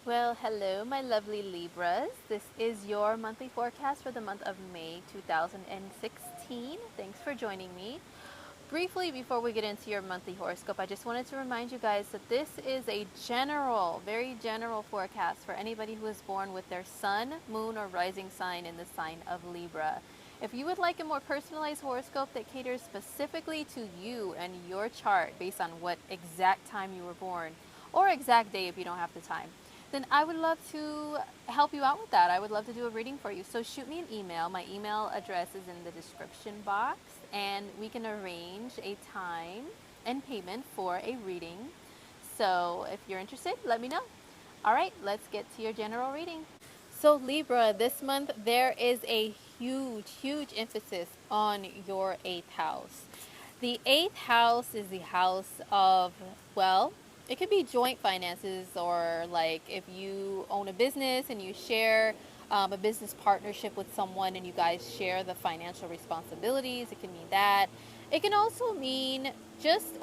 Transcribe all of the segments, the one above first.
Well, hello, my lovely Libras. This is your monthly forecast for the month of May 2016. Thanks for joining me. Briefly, before we get into your monthly horoscope, I just wanted to remind you guys that this is a general, very general forecast for anybody who is born with their sun, moon, or rising sign in the sign of Libra. If you would like a more personalized horoscope that caters specifically to you and your chart based on what exact time you were born, or exact day if you don't have the time, then I would love to help you out with that. I would love to do a reading for you. So shoot me an email. My email address is in the description box, and we can arrange a time and payment for a reading. So if you're interested, let me know. All right, let's get to your general reading. So Libra, this month there is a huge emphasis on your eighth house. The eighth house is the house of, well, it could be joint finances, or like if you own a business and you share a business partnership with someone and you guys share the financial responsibilities. It can mean that. It can also mean just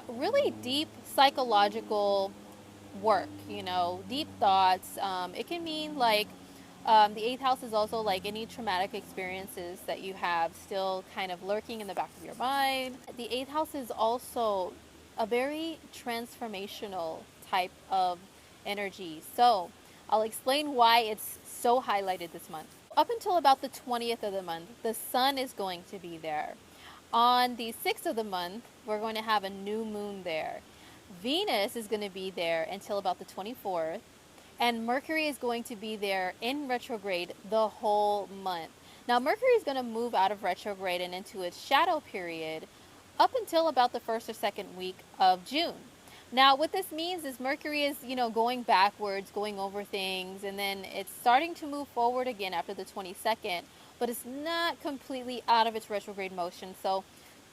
really deep psychological work, deep thoughts. It can mean like the eighth house is also like any traumatic experiences that you have still kind of lurking in the back of your mind. The eighth house is also a very transformational type of energy. So I'll explain why it's so highlighted this month. Up until about the 20th of the month, the sun is going to be there. On the 6th of the month, we're going to have a new moon there. Venus is going to be there until about the 24th. And Mercury is going to be there in retrograde the whole month. Now, Mercury is going to move out of retrograde and into its shadow period up until about the first or second week of June. Now, what this means is Mercury is, going backwards, going over things, and then it's starting to move forward again after the 22nd, but it's not completely out of its retrograde motion. So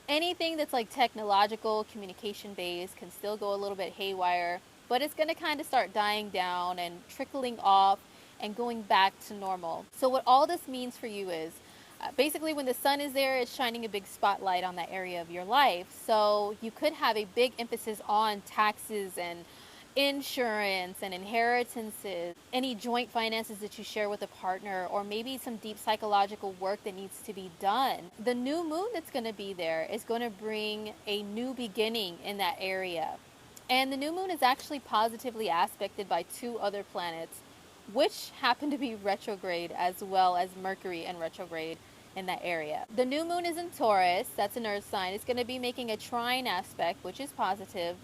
anything that's like technological, communication based can still go a little bit haywire, but it's going to kind of start dying down and trickling off and going back to normal. So what all this means for you is basically when the sun is there, it's shining a big spotlight on that area of your life. So you could have a big emphasis on taxes and insurance and inheritances, any joint finances that you share with a partner, or maybe some deep psychological work that needs to be done. The new moon that's going to be there is going to bring a new beginning in that area. And the new moon is actually positively aspected by two other planets, which happen to be retrograde, as well as Mercury and retrograde in that area. The new moon is in Taurus, that's an earth sign. It's going to be making a trine aspect, which is positive,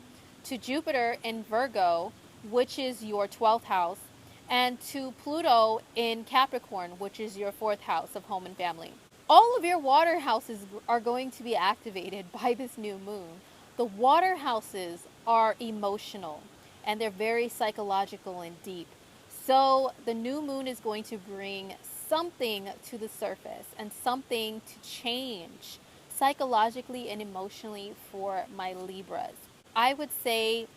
to Jupiter in Virgo, which is your 12th house, and to Pluto in Capricorn, which is your 4th house of home and family. All of your water houses are going to be activated by this new moon. The water houses are emotional and they're very psychological and deep. So the new moon is going to bring something to the surface and something to change psychologically and emotionally for my Libras. I would say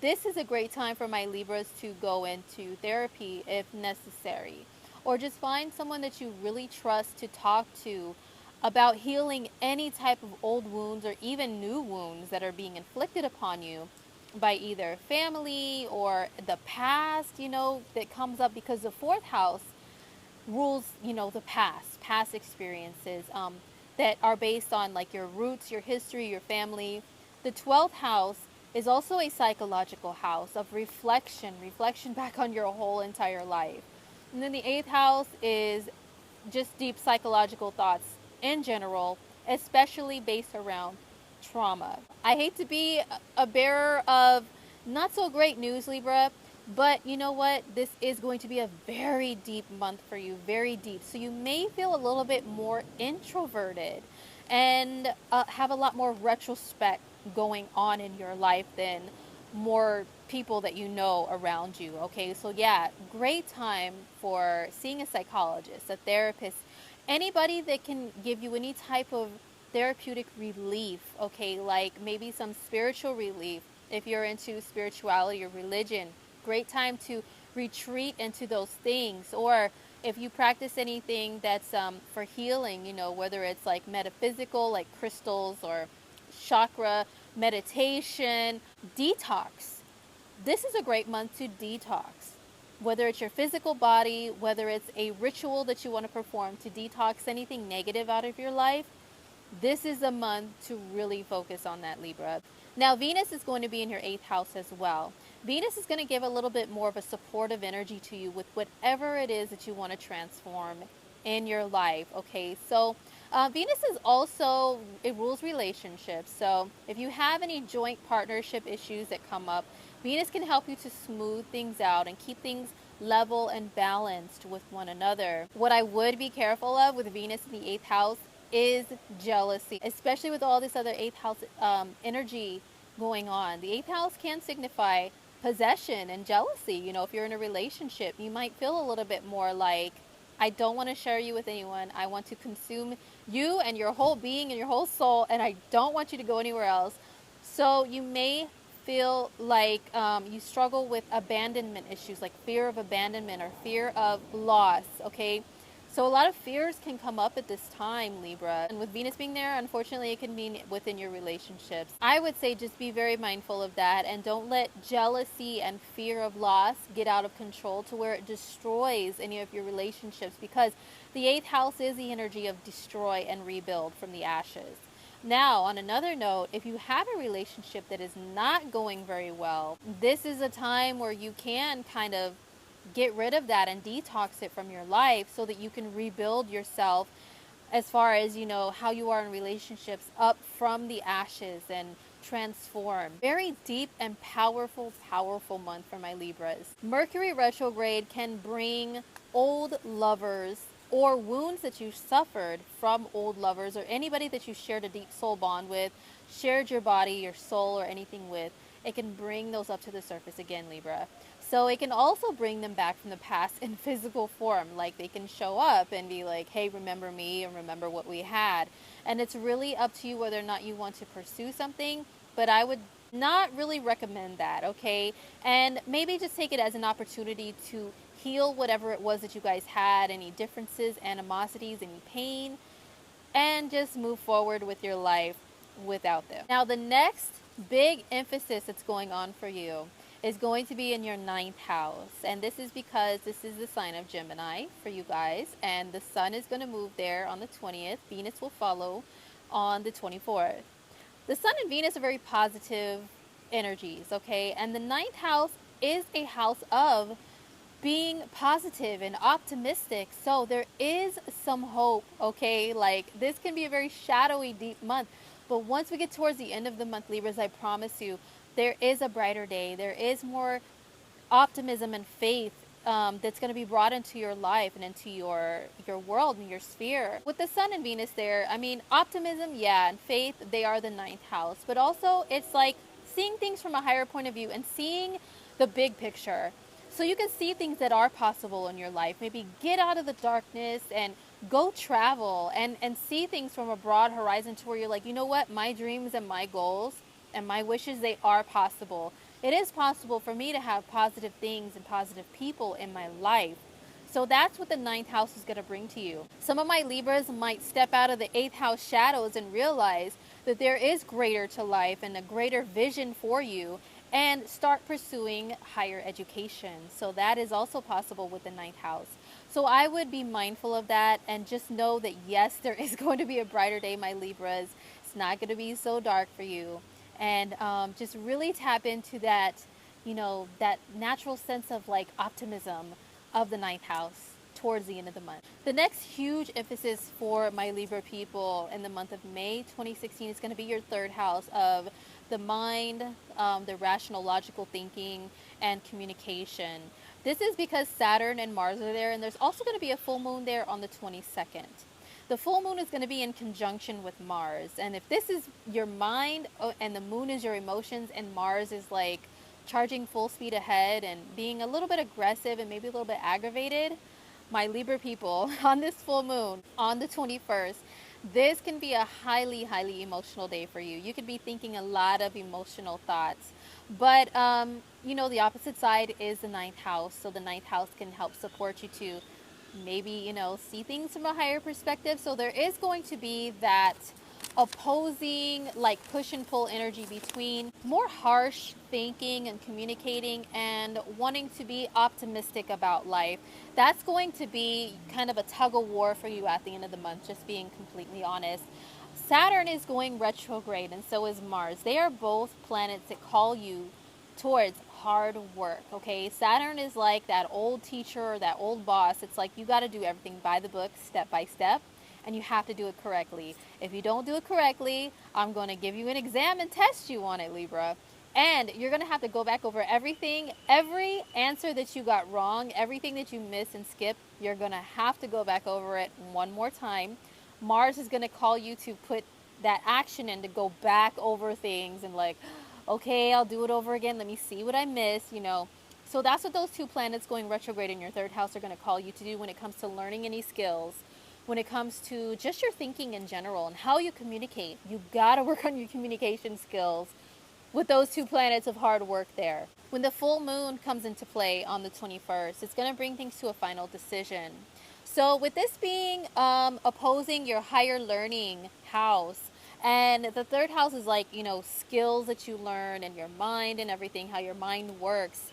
this is a great time for my Libras to go into therapy if necessary, or just find someone that you really trust to talk to about healing any type of old wounds or even new wounds that are being inflicted upon you by either family or the past, that comes up, because the 4th house rules, the past experiences that are based on like your roots, your history, your family. The 12th house is also a psychological house of reflection back on your whole entire life. And then the 8th house is just deep psychological thoughts in general, especially based around trauma. I hate to be a bearer of not so great news, Libra, but you know what? This is going to be a very deep month for you, very deep. So you may feel a little bit more introverted and have a lot more retrospect going on in your life than more people that you know around you. Okay, so yeah, great time for seeing a psychologist, a therapist, anybody that can give you any type of therapeutic relief. Okay, like maybe some spiritual relief if you're into spirituality or religion. Great time to retreat into those things. Or if you practice anything that's for healing, whether it's like metaphysical, like crystals, or chakra meditation, detox. This is a great month to detox. whether it's your physical body, whether it's a ritual that you want to perform to detox anything negative out of your life, this is a month to really focus on that, Libra. Now, Venus is going to be in your 8th house as well. Venus is going to give a little bit more of a supportive energy to you with whatever it is that you want to transform in your life, okay? So Venus is also, it rules relationships. So if you have any joint partnership issues that come up, Venus can help you to smooth things out and keep things level and balanced with one another. What I would be careful of with Venus in the 8th house is jealousy, especially with all this other 8th house energy going on. The 8th house can signify possession and jealousy. You know, if you're in a relationship, you might feel a little bit more like, I don't want to share you with anyone. I want to consume you and your whole being and your whole soul, and I don't want you to go anywhere else. So you may feel like you struggle with abandonment issues, like fear of abandonment or fear of loss, okay? So a lot of fears can come up at this time, Libra. And with Venus being there, unfortunately, it can mean within your relationships. I would say just be very mindful of that and don't let jealousy and fear of loss get out of control to where it destroys any of your relationships, because the 8th house is the energy of destroy and rebuild from the ashes. Now, on another note, if you have a relationship that is not going very well, this is a time where you can kind of get rid of that and detox it from your life so that you can rebuild yourself as far as, you know, how you are in relationships up from the ashes and transform. Very deep and powerful month for my Libras. Mercury retrograde can bring old lovers or wounds that you suffered from old lovers or anybody that you shared a deep soul bond with, shared your body, your soul, or anything with. It can bring those up to the surface again, Libra. So it can also bring them back from the past in physical form. Like they can show up and be like, hey, remember me and remember what we had. And it's really up to you whether or not you want to pursue something. But I would not really recommend that, okay? And maybe just take it as an opportunity to heal whatever it was that you guys had, any differences, animosities, any pain, and just move forward with your life without them. Now, the next big emphasis that's going on for you is going to be in your 9th house. And this is because this is the sign of Gemini for you guys. And the sun is going to move there on the 20th. Venus will follow on the 24th. The sun and Venus are very positive energies, okay? And the 9th house is a house of being positive and optimistic. So there is some hope, okay? Like this can be a very shadowy, deep month. But once we get towards the end of the month, Libras, I promise you, there is a brighter day. There is more optimism and faith that's going to be brought into your life and into your world and your sphere. With the sun and Venus there, I mean, optimism, yeah, and faith, they are the 9th house. But also, it's like seeing things from a higher point of view and seeing the big picture. So you can see things that are possible in your life. Maybe get out of the darkness and go travel and see things from a broad horizon to where you're like, you know what, my dreams and my goals and my wishes, they are possible. It is possible for me to have positive things and positive people in my life. So that's what the 9th house is going to bring to you. Some of my Libras might step out of the 8th house shadows and realize that there is greater to life and a greater vision for you, and start pursuing higher education. So that is also possible with the 9th house. So I would be mindful of that and just know that yes, there is going to be a brighter day, my Libras. It's not going to be so dark for you. And just really tap into that, you know, that natural sense of like optimism of the 9th house towards the end of the month. The next huge emphasis for my Libra people in the month of May 2016 is going to be your 3rd house of the mind, the rational, logical thinking, and communication. This is because Saturn and Mars are there, and there's also going to be a full moon there on the 22nd. The full moon is going to be in conjunction with Mars. And if this is your mind and the moon is your emotions and Mars is like charging full speed ahead and being a little bit aggressive and maybe a little bit aggravated, my Libra people, on this full moon on the 21st, this can be a highly, highly emotional day for you. You could be thinking a lot of emotional thoughts. But, you know, the opposite side is the 9th house. So the 9th house can help support you to maybe, you know, see things from a higher perspective. So there is going to be that opposing, like push and pull energy between more harsh thinking and communicating and wanting to be optimistic about life. That's going to be kind of a tug of war for you at the end of the month, just being completely honest. Saturn is going retrograde, and so is Mars. They are both planets that call you towards hard work. Okay, Saturn is like that old teacher or that old boss. It's like you got to do everything by the book, step by step, and you have to do it correctly. If you don't do it correctly, I'm going to give you an exam and test you on it, Libra. And you're going to have to go back over everything, every answer that you got wrong, everything that you missed and skipped. You're going to have to go back over it one more time. Mars is going to call you to put that action in, to go back over things and like, okay, I'll do it over again. Let me see what I missed, you know. So that's what those two planets going retrograde in your third house are going to call you to do when it comes to learning any skills, when it comes to just your thinking in general and how you communicate. You got to work on your communication skills with those two planets of hard work there. When the full moon comes into play on the 21st, it's going to bring things to a final decision. So with this being opposing your higher learning house, and the third house is like, you know, skills that you learn and your mind and everything, how your mind works.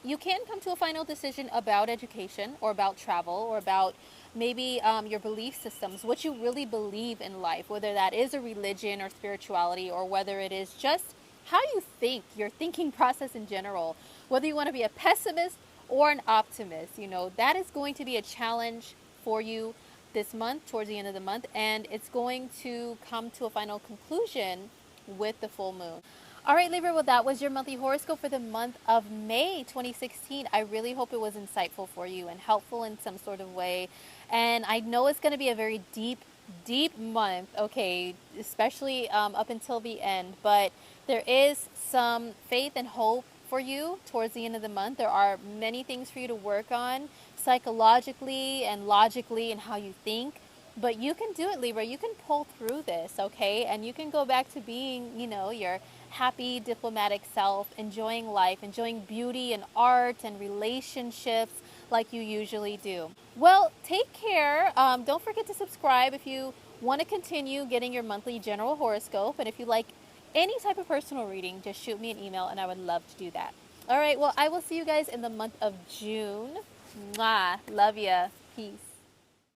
You can come to a final decision about education or about travel or about maybe your belief systems, what you really believe in life, whether that is a religion or spirituality, or whether it is just how you think, your thinking process in general, whether you want to be a pessimist or an optimist. You know, that is going to be a challenge for you this month, towards the end of the month, and it's going to come to a final conclusion with the full moon. All right, Libra, well, that was your monthly horoscope for the month of May 2016. I really hope it was insightful for you and helpful in some sort of way. And I know it's going to be a very deep month, okay, especially up until the end. But there is some faith and hope for you towards the end of the month. There are many things for you to work on psychologically and logically and how you think. But you can do it, Libra. You can pull through this, okay? And you can go back to being, you know, your happy, diplomatic self, enjoying life, enjoying beauty and art and relationships like you usually do. Well, take care. Don't forget to subscribe if you want to continue getting your monthly general horoscope. And if you like any type of personal reading, just shoot me an email and I would love to do that. All right, well, I will see you guys in the month of June. Mwah. Love ya. Peace.